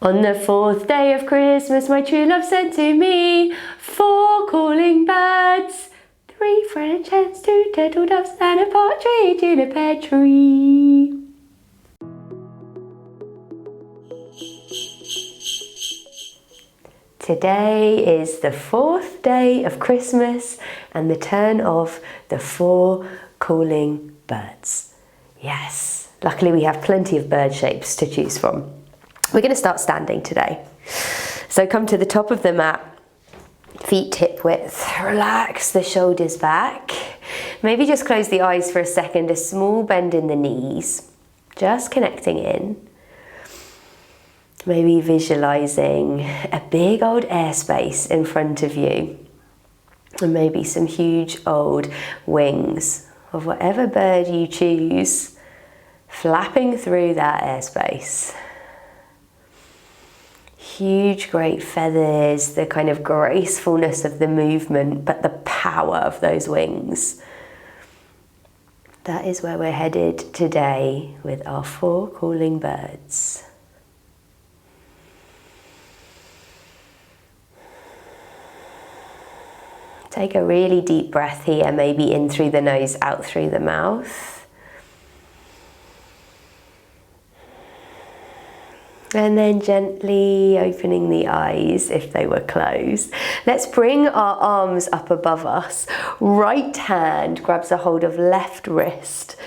On the fourth day of Christmas, my true love sent to me 4 calling birds, 3 French hens, 2 turtle doves, and a partridge in a pear tree. Today is the 4th day of Christmas and the turn of the 4 calling birds. Yes, luckily we have plenty of bird shapes to choose from. We're going to start standing today. So come to the top of the mat, feet hip width, relax the shoulders back. Maybe just close the eyes for a second, a small bend in the knees, just connecting in. Maybe visualizing a big old airspace in front of you, and maybe some huge old wings of whatever bird you choose, flapping through that airspace. Huge, great feathers, the kind of gracefulness of the movement, but the power of those wings. That is where we're headed today with our 4 calling birds. Take a really deep breath here, maybe in through the nose, out through the mouth. And then gently opening the eyes if they were closed. Let's bring our arms up above us. Right hand grabs a hold of left wrist.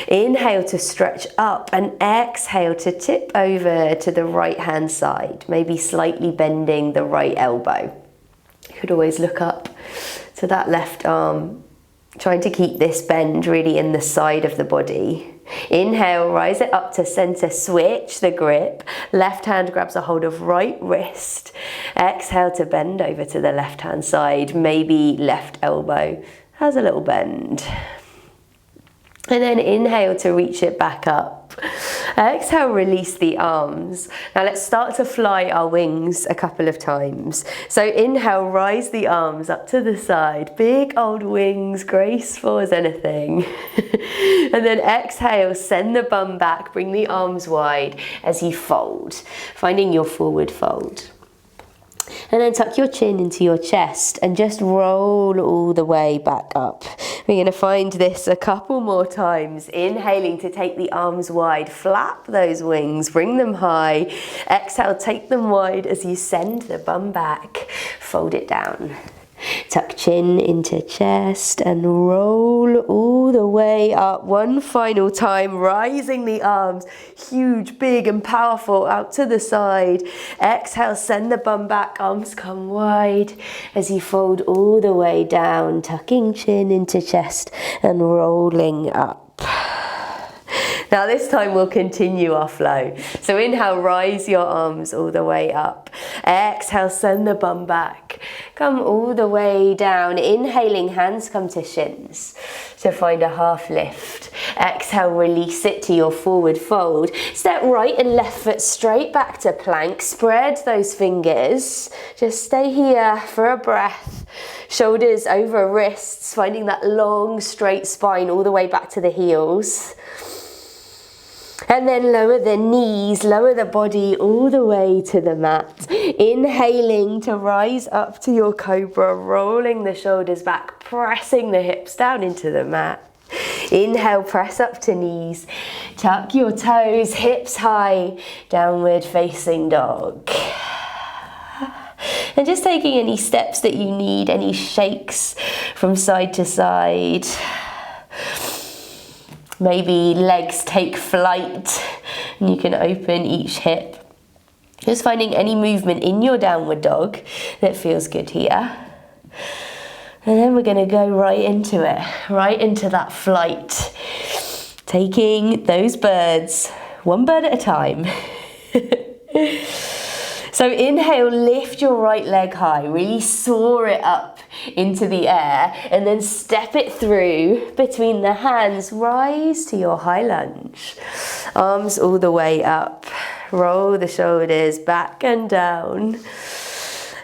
Inhale to stretch up and exhale to tip over to the right hand side, maybe slightly bending the right elbow. You could always look up to that left arm, trying to keep this bend really in the side of the body. Inhale, rise it up to center, switch the grip. Left hand grabs a hold of right wrist. Exhale to bend over to the left hand side, maybe left elbow has a little bend. And then inhale to reach it back up. Exhale, release the arms. Now let's start to fly our wings a couple of times. So inhale, rise the arms up to the side. Big old wings, graceful as anything. And then exhale, send the bum back, bring the arms wide as you fold, finding your forward fold. And then tuck your chin into your chest and just roll all the way back up. We're going to find this a couple more times. Inhaling to take the arms wide, flap those wings, bring them high. Exhale, take them wide as you send the bum back, fold it down. Tuck chin into chest and roll all the way up. One final time, rising the arms, huge, big and powerful, out to the side. Exhale, send the bum back, arms come wide as you fold all the way down, tucking chin into chest and rolling up. Now this time we'll continue our flow. So inhale, rise your arms all the way up. Exhale, send the bum back. Come all the way down. Inhaling, hands come to shins. So find a half lift. Exhale, release it to your forward fold. Step right and left foot straight back to plank. Spread those fingers. Just stay here for a breath. Shoulders over wrists, finding that long straight spine all the way back to the heels. And then lower the knees, lower the body all the way to the mat. Inhaling to rise up to your cobra, rolling the shoulders back, pressing the hips down into the mat. Inhale, press up to knees. Tuck your toes, hips high, downward facing dog. And just taking any steps that you need, any shakes from side to side. Maybe legs take flight and you can open each hip. Just finding any movement in your downward dog that feels good here. And then we're going to go right into it, right into that flight. Taking those birds, one bird at a time. So inhale, lift your right leg high, really soar it up into the air and then step it through between the hands, rise to your high lunge. Arms all the way up, roll the shoulders back and down.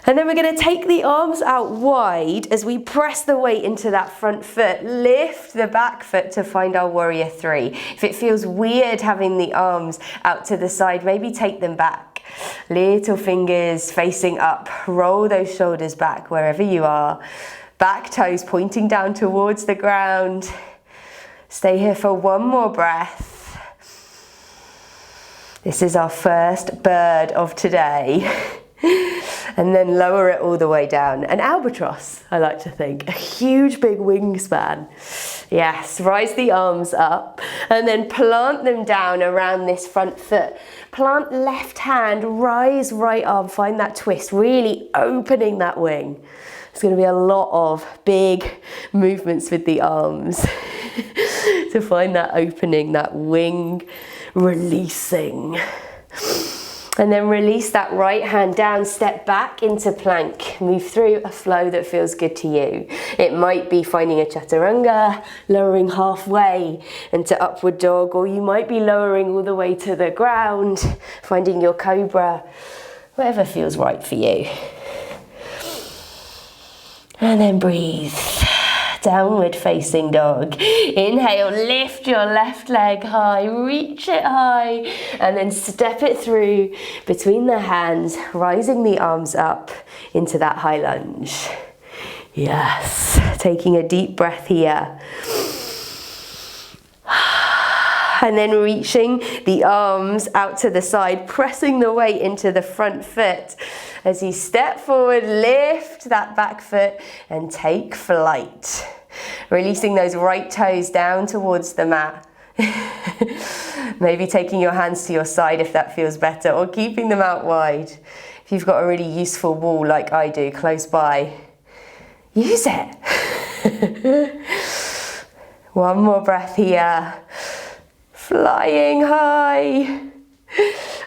And then we're going to take the arms out wide as we press the weight into that front foot. Lift the back foot to find our warrior 3. If it feels weird having the arms out to the side, maybe take them back. Little fingers facing up. Roll those shoulders back wherever you are. Back toes pointing down towards the ground. Stay here for one more breath. This is our first bird of today. And then lower it all the way down. An albatross, I like to think. A huge big wingspan. Yes, rise the arms up and then plant them down around this front foot. Plant left hand, rise right arm, find that twist, really opening that wing. There's going to be a lot of big movements with the arms to find that opening, that wing releasing. And then release that right hand down, step back into plank. Move through a flow that feels good to you. It might be finding a chaturanga, lowering halfway into upward dog, or you might be lowering all the way to the ground, finding your cobra, whatever feels right for you. And then breathe. Downward facing dog. Inhale, lift your left leg high, reach it high, and then step it through between the hands, rising the arms up into that high lunge. Yes, taking a deep breath here. And then reaching the arms out to the side, pressing the weight into the front foot. As you step forward, lift that back foot and take flight. Releasing those right toes down towards the mat. Maybe taking your hands to your side if that feels better, or keeping them out wide. If you've got a really useful wall like I do close by, use it. One more breath here. Flying high.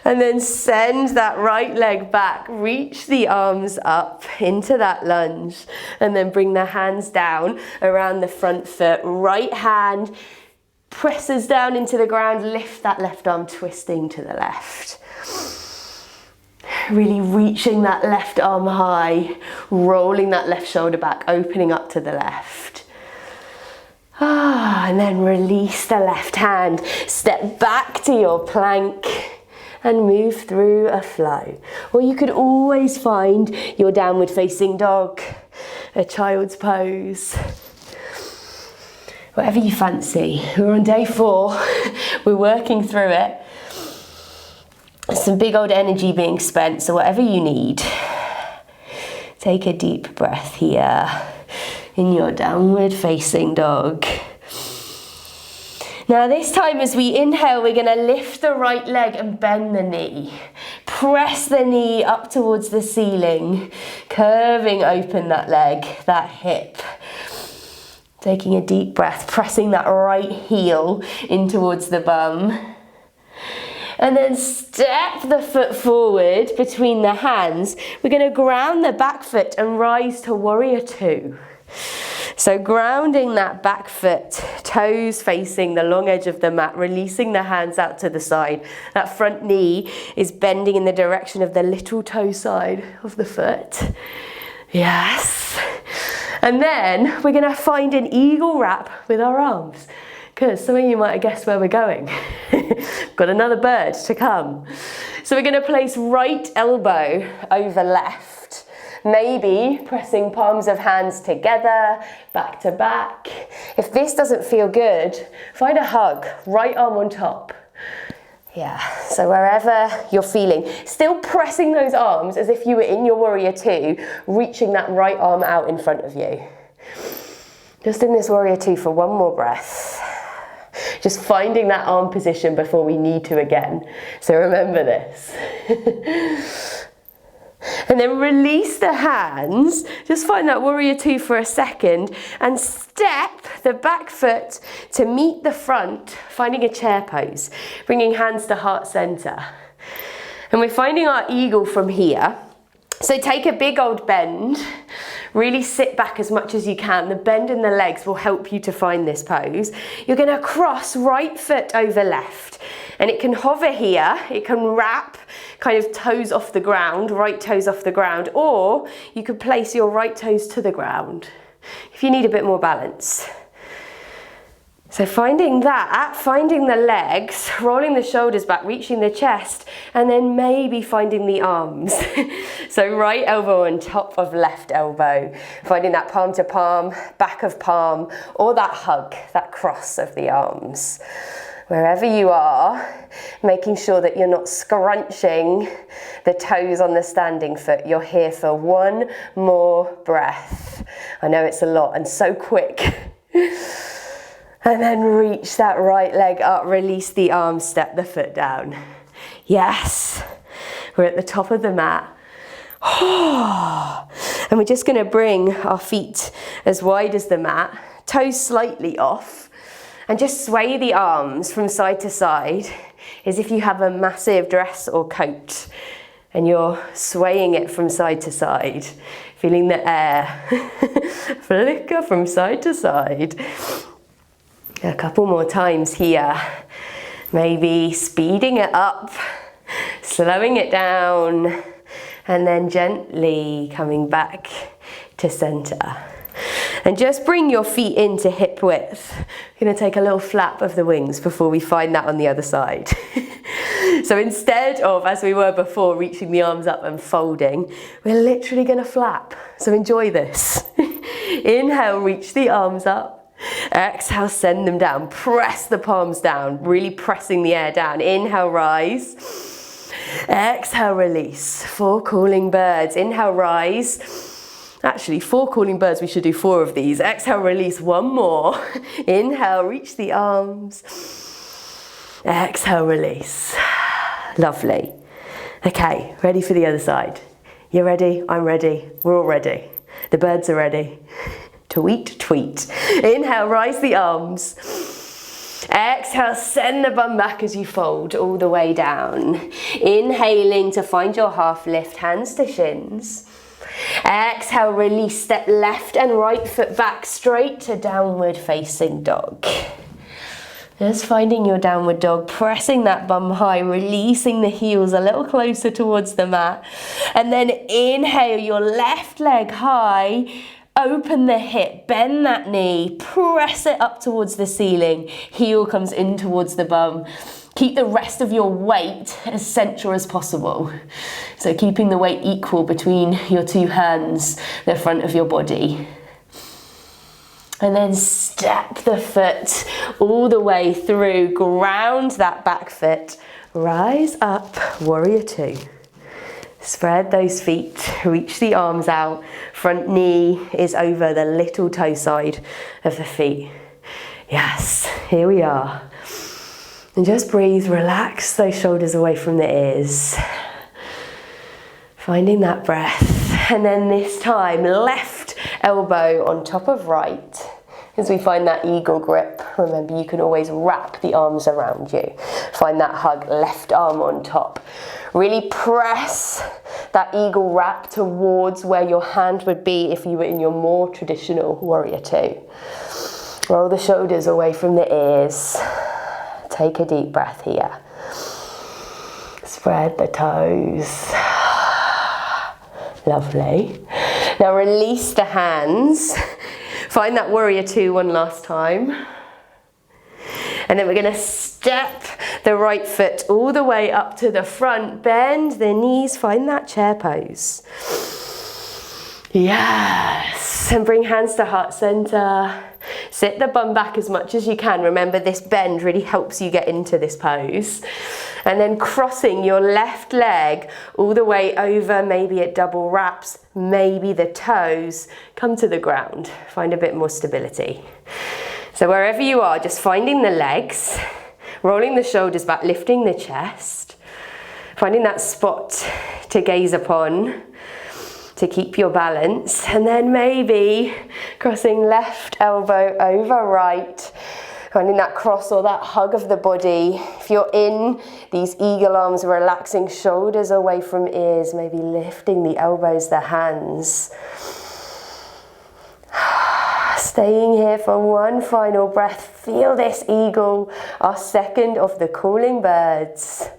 And then send that right leg back, reach the arms up into that lunge, and then bring the hands down around the front foot. Right hand presses down into the ground, lift that left arm, twisting to the left. Really reaching that left arm high, rolling that left shoulder back, opening up to the left. And then release the left hand, step back to your plank, and move through a flow. Or you could always find your downward facing dog, a child's pose. Whatever you fancy. We're on day 4, we're working through it. There's some big old energy being spent, so whatever you need. Take a deep breath here in your downward facing dog. Now this time as we inhale, we're going to lift the right leg and bend the knee. Press the knee up towards the ceiling, curving open that leg, that hip. Taking a deep breath, pressing that right heel in towards the bum. And then step the foot forward between the hands. We're going to ground the back foot and rise to warrior 2. So grounding that back foot, toes facing the long edge of the mat, releasing the hands out to the side. That front knee is bending in the direction of the little toe side of the foot. Yes. And then we're going to find an eagle wrap with our arms. Because some of you might have guessed where we're going. Got another bird to come. So we're going to place right elbow over left. Maybe pressing palms of hands together, back to back. If this doesn't feel good, find a hug, right arm on top. Yeah, so wherever you're feeling, still pressing those arms as if you were in your warrior 2, reaching that right arm out in front of you. Just in this warrior 2 for one more breath. Just finding that arm position before we need to again. So remember this. And then release the hands, just find that warrior 2 for a second, and step the back foot to meet the front, finding a chair pose, bringing hands to heart center. And we're finding our eagle from here. So take a big old bend, really sit back as much as you can. The bend in the legs will help you to find this pose. You're going to cross right foot over left, and it can hover here, it can wrap kind of toes off the ground, right toes off the ground, or you could place your right toes to the ground if you need a bit more balance. So finding the legs, rolling the shoulders back, reaching the chest, and then maybe finding the arms. So right elbow on top of left elbow, finding that palm to palm, back of palm, or that hug, that cross of the arms. Wherever you are, making sure that you're not scrunching the toes on the standing foot. You're here for one more breath. I know it's a lot and so quick. And then reach that right leg up, release the arms, step the foot down. Yes, we're at the top of the mat. And we're just gonna bring our feet as wide as the mat, toes slightly off, and just sway the arms from side to side as if you have a massive dress or coat and you're swaying it from side to side, feeling the air flicker from side to side. A couple more times here. Maybe speeding it up, slowing it down, and then gently coming back to center. And just bring your feet into hip width. We're going to take a little flap of the wings before we find that on the other side. So instead of, as we were before, reaching the arms up and folding, we're literally going to flap. So enjoy this. Inhale, reach the arms up. Exhale, send them down. Press the palms down, really pressing the air down. Inhale, rise. Exhale, release. 4 cooling birds. Inhale, rise. Actually, 4 cooling birds, we should do 4 of these. Exhale, release, 1 more. Inhale, reach the arms. Exhale, release. Lovely. Okay, ready for the other side. You ready? I'm ready. We're all ready. The birds are ready. Tweet, tweet. Inhale, rise the arms. Exhale, send the bum back as you fold all the way down. Inhaling to find your half lift, hands to shins. Exhale, release, step left and right foot back straight to downward facing dog. Just finding your downward dog, pressing that bum high, releasing the heels a little closer towards the mat. And then inhale, your left leg high. Open the hip, bend that knee, press it up towards the ceiling. Heel comes in towards the bum. Keep the rest of your weight as central as possible. So keeping the weight equal between your 2 hands, the front of your body. And then step the foot all the way through, ground that back foot, rise up, warrior 2. Spread those feet, reach the arms out, front knee is over the little toe side of the feet. Yes, here we are. And just breathe, relax those shoulders away from the ears. Finding that breath. And then this time, left elbow on top of right. As we find that eagle grip, remember you can always wrap the arms around you. Find that hug, left arm on top. Really press that eagle wrap towards where your hand would be if you were in your more traditional warrior 2. Roll the shoulders away from the ears. Take a deep breath here. Spread the toes. Lovely. Now release the hands. Find that warrior 2 one last time. And then we're going to step the right foot all the way up to the front. Bend the knees, find that chair pose. Yes. And bring hands to heart center. Sit the bum back as much as you can. Remember, this bend really helps you get into this pose. And then crossing your left leg all the way over, maybe it double wraps, maybe the toes come to the ground. Find a bit more stability. So wherever you are, just finding the legs, rolling the shoulders back, lifting the chest, finding that spot to gaze upon, to keep your balance, and then maybe crossing left elbow over right, finding that cross or that hug of the body. If you're in these eagle arms, relaxing shoulders away from ears, maybe lifting the elbows, the hands. Staying here for one final breath. Feel this eagle, our second of the cooling birds.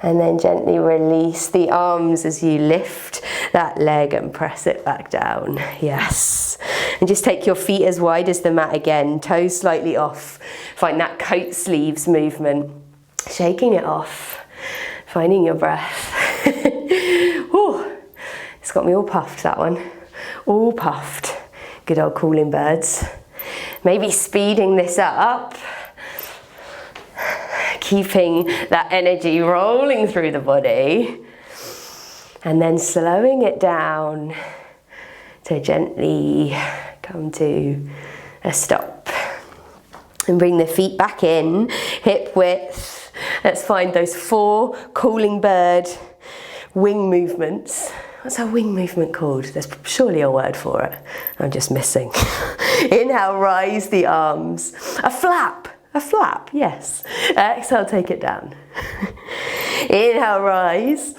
And then gently release the arms as you lift that leg and press it back down. Yes. And just take your feet as wide as the mat again, toes slightly off. Find that coat sleeves movement. Shaking it off, finding your breath. Ooh, it's got me all puffed, that one. All puffed. Good old cooling birds. Maybe speeding this up. Keeping that energy rolling through the body. And then slowing it down to gently come to a stop. And bring the feet back in, hip width. Let's find those 4 cooling bird wing movements. What's our wing movement called? There's surely a word for it. I'm just missing. Inhale, rise the arms. A flap, yes. Exhale, take it down. Inhale, rise.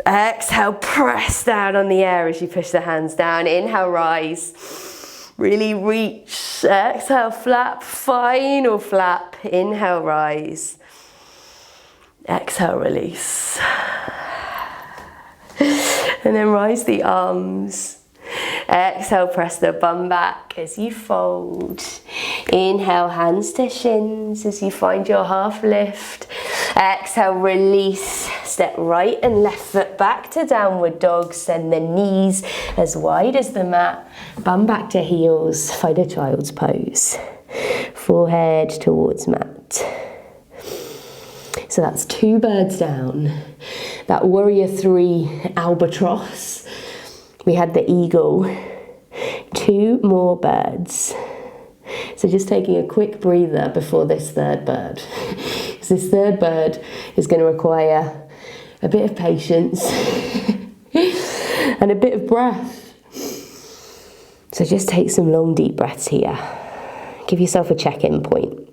Exhale, press down on the air as you push the hands down. Inhale, rise. Really reach. Exhale, flap. Final flap. Inhale, rise. Exhale, release. And then rise the arms. Exhale, press the bum back as you fold. Inhale, hands to shins as you find your half lift. Exhale, release. Step right and left foot back to downward dog. Send the knees as wide as the mat. Bum back to heels. Find a child's pose. Forehead towards mat. So that's 2 birds down. That warrior 3 albatross. We had the eagle. 2 more birds. So just taking a quick breather before this 3rd bird. Because this 3rd bird is going to require a bit of patience and a bit of breath. So just take some long deep breaths here. Give yourself a check-in point.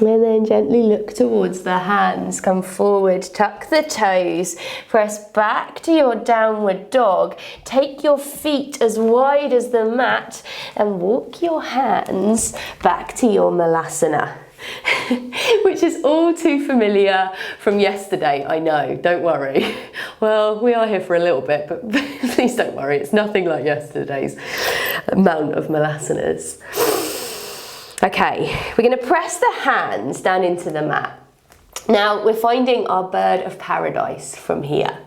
And then gently look towards the hands, come forward, tuck the toes, press back to your downward dog, take your feet as wide as the mat and walk your hands back to your malasana. Which is all too familiar from yesterday, I know, don't worry. Well, we are here for a little bit, but please don't worry, it's nothing like yesterday's amount of malasanas. Okay, we're going to press the hands down into the mat. Now, we're finding our bird of paradise from here.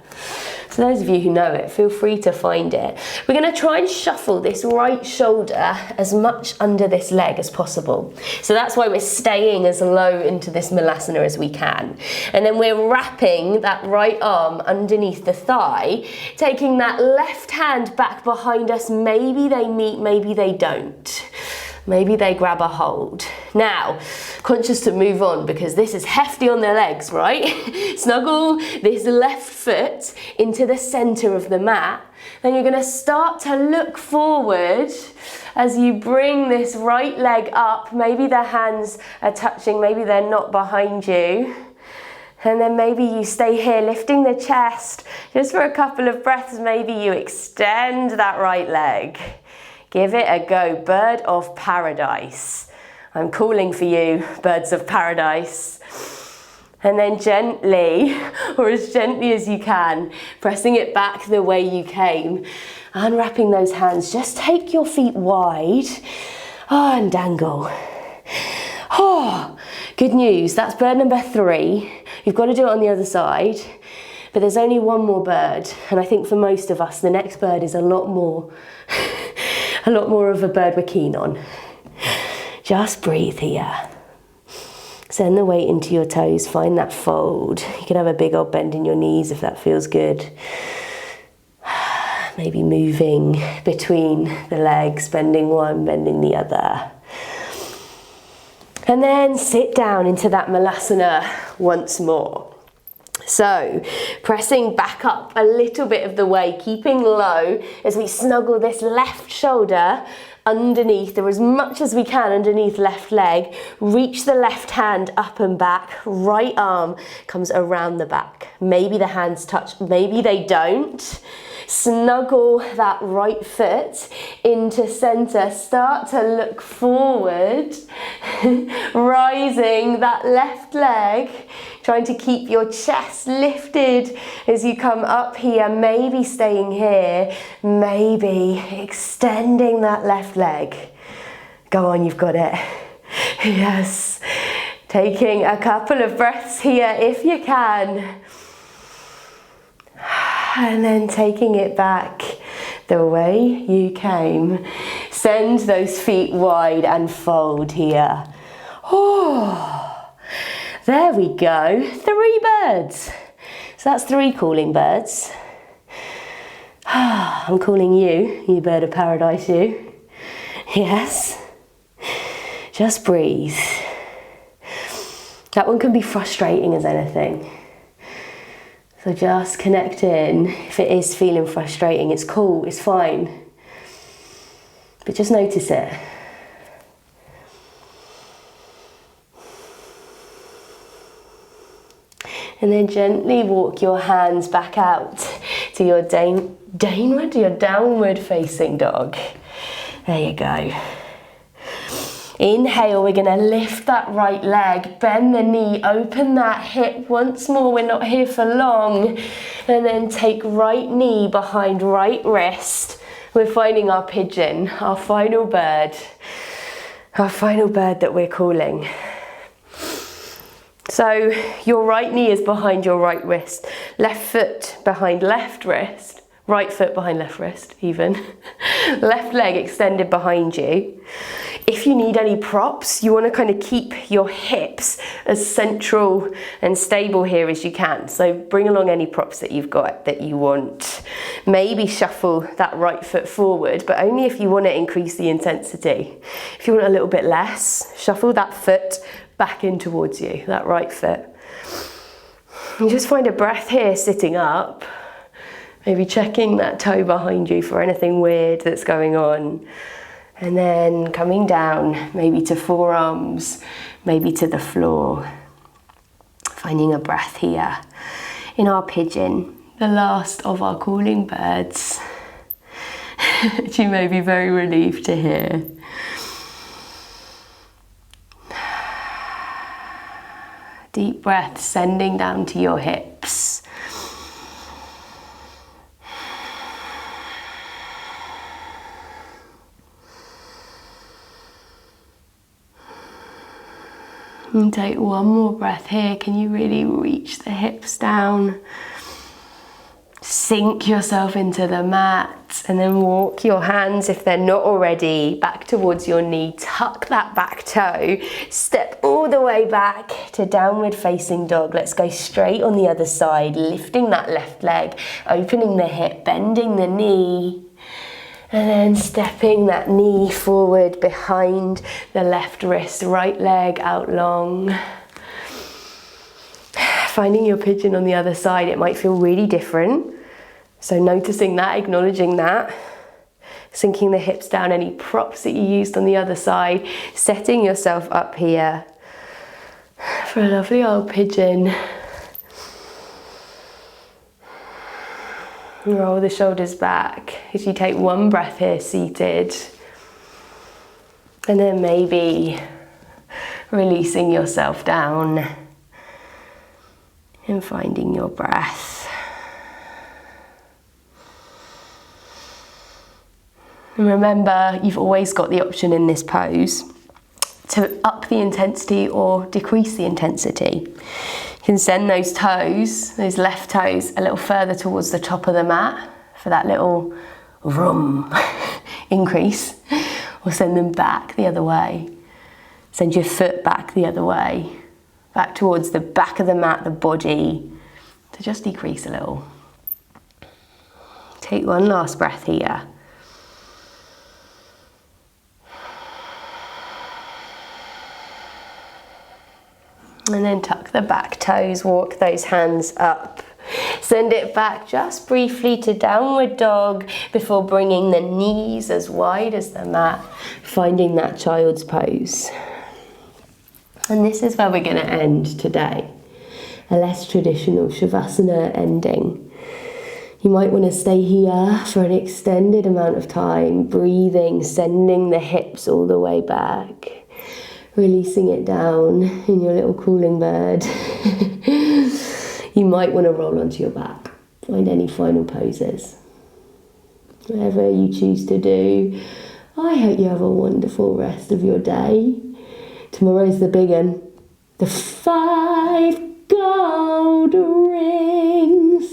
So those of you who know it, feel free to find it. We're going to try and shuffle this right shoulder as much under this leg as possible. So that's why we're staying as low into this malasana as we can. And then we're wrapping that right arm underneath the thigh, taking that left hand back behind us. Maybe they meet, maybe they don't. Maybe they grab a hold. Now, conscious to move on because this is hefty on their legs, right? Snuggle this left foot into the center of the mat. Then you're gonna start to look forward as you bring this right leg up. Maybe the hands are touching, maybe they're not behind you. And then maybe you stay here lifting the chest just for a couple of breaths. Maybe you extend that right leg. Give it a go, bird of paradise. I'm calling for you, birds of paradise. And then gently, or as gently as you can, pressing it back the way you came, unwrapping those hands. Just take your feet wide, and dangle. Good news, that's bird number 3. You've got to do it on the other side, but there's only one more bird. And I think for most of us, the next bird is a lot more of a bird we're keen on. Just breathe here. Send the weight into your toes, find that fold. You can have a big old bend in your knees if that feels good. Maybe moving between the legs, bending one, bending the other. And then sit down into that malasana once more. So, pressing back up a little bit of the way, keeping low as we snuggle this left shoulder underneath, or as much as we can underneath left leg. Reach the left hand up and back, right arm comes around the back. Maybe the hands touch, maybe they don't. Snuggle that right foot into center. Start to look forward, rising that left leg, trying to keep your chest lifted as you come up here, maybe staying here, maybe extending that left leg. Go on, you've got it. Yes. Taking a couple of breaths here if you can. And then taking it back the way you came. Send those feet wide and fold here. Oh, there we go. 3 birds. So that's 3 calling birds. I'm calling you, you bird of paradise, you. Yes. Just breathe. That one can be frustrating as anything. So just connect in. If it is feeling frustrating, it's cool, it's fine. But just notice it. And then gently walk your hands back out to your downward facing dog. There you go. Inhale, we're gonna lift that right leg, bend the knee, open that hip once more, we're not here for long. And then take right knee behind right wrist. We're finding our pigeon, our final bird that we're calling. So your right knee is behind your right wrist, left foot behind left wrist, right foot behind left wrist even, left leg extended behind you. If you need any props, you want to kind of keep your hips as central and stable here as you can. So bring along any props that you've got that you want. Maybe shuffle that right foot forward, but only if you want to increase the intensity. If you want a little bit less, shuffle that foot back in towards you, that right foot. And just find a breath here sitting up. Maybe checking that toe behind you for anything weird that's going on. And then coming down, maybe to forearms, maybe to the floor. Finding a breath here in our pigeon, the last of our calling birds, which you may be very relieved to hear. Deep breath sending down to your hips. And take one more breath here. Can you really reach the hips down? Sink yourself into the mat and then walk your hands, if they're not already, back towards your knee. Tuck that back toe. Step all the way back to downward facing dog. Let's go straight on the other side, lifting that left leg, opening the hip, bending the knee. And then stepping that knee forward behind the left wrist, right leg out long. Finding your pigeon on the other side, it might feel really different. So noticing that, acknowledging that. Sinking the hips down, any props that you used on the other side. Setting yourself up here for a lovely old pigeon. Roll the shoulders back as you take one breath here seated. And then maybe releasing yourself down and finding your breath. And remember, you've always got the option in this pose to up the intensity or decrease the intensity. You can send those toes, those left toes, a little further towards the top of the mat for that little vroom increase, or send them back the other way. Send your foot back the other way, back towards the back of the mat, the body, to just decrease a little. Take one last breath here. And then tuck the back toes, walk those hands up. Send it back just briefly to downward dog before bringing the knees as wide as the mat, finding that child's pose. And this is where we're going to end today. A less traditional Shavasana ending. You might want to stay here for an extended amount of time, breathing, sending the hips all the way back, releasing it down in your little cooling bird. You might want to roll onto your back. Find any final poses. Whatever you choose to do. I hope you have a wonderful rest of your day. Tomorrow's the big one. The 5 gold rings.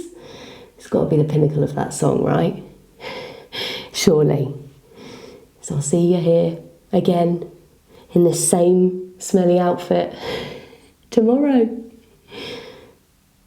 It's got to be the pinnacle of that song, right? Surely. So I'll see you here again in the same smelly outfit tomorrow.